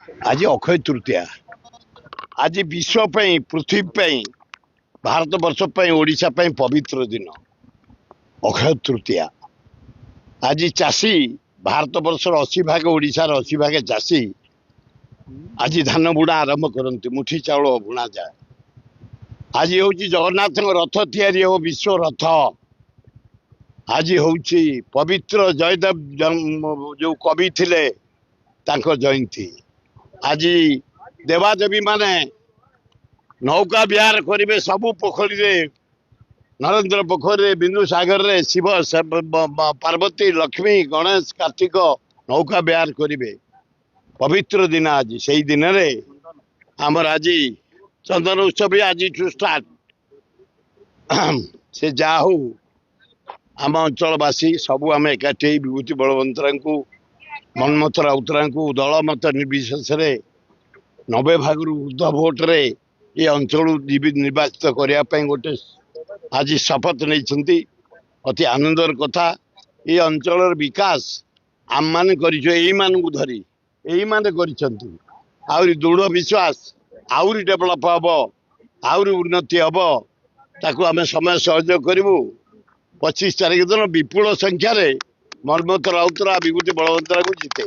आज अक्षय तृतीया आज विश्व पृथ्वी भारत वर्ष ओडिशा पवित्र दिन अक्षय तृतीया। आज चाषी भारत वर्षर 80 भाग ओडिशार 80 भाग चाषी आज धान बुणा आरंभ करते मुठी चाउल बुणा जाए। आज हूँ जगन्नाथ रथ तैयारी हो विश्व रथ। आज हूँ पवित्र जयदेव जो कवि थिले तांको जयंती। आज देवादेवी माने नौका विहार करेंगे सबू पोखरी रे नरेंद्र पोखरी बिंदु सागर रे शिव पार्वती लक्ष्मी गणेश कार्तिक नौका विहार करेंगे पवित्र दिन। आज से ही दिन रे आमर आज चंदन उत्सव आज स्टार्ट से जा हो आम अंचलवासी सबू आम एकाठी विभूति बलवंतरा को मनमथ राउतरा को दलमत निर्विशेष 90 भाग ऊर्ध भोट रे ये अंचल निर्वाचित करने गोटे आज शपथ नहीं। अति आनंदर कथा ये अंचल विकास आम मान धरी यही माने कर दृढ़ विश्वास आउरी डेभलप हम आउरी उन्नति हम ताकू आम समय सहयोग करूँ। 25 तारीख दिन विपुल संख्यार मनमथ राउतरा विभूति बलवंतरा को जिते।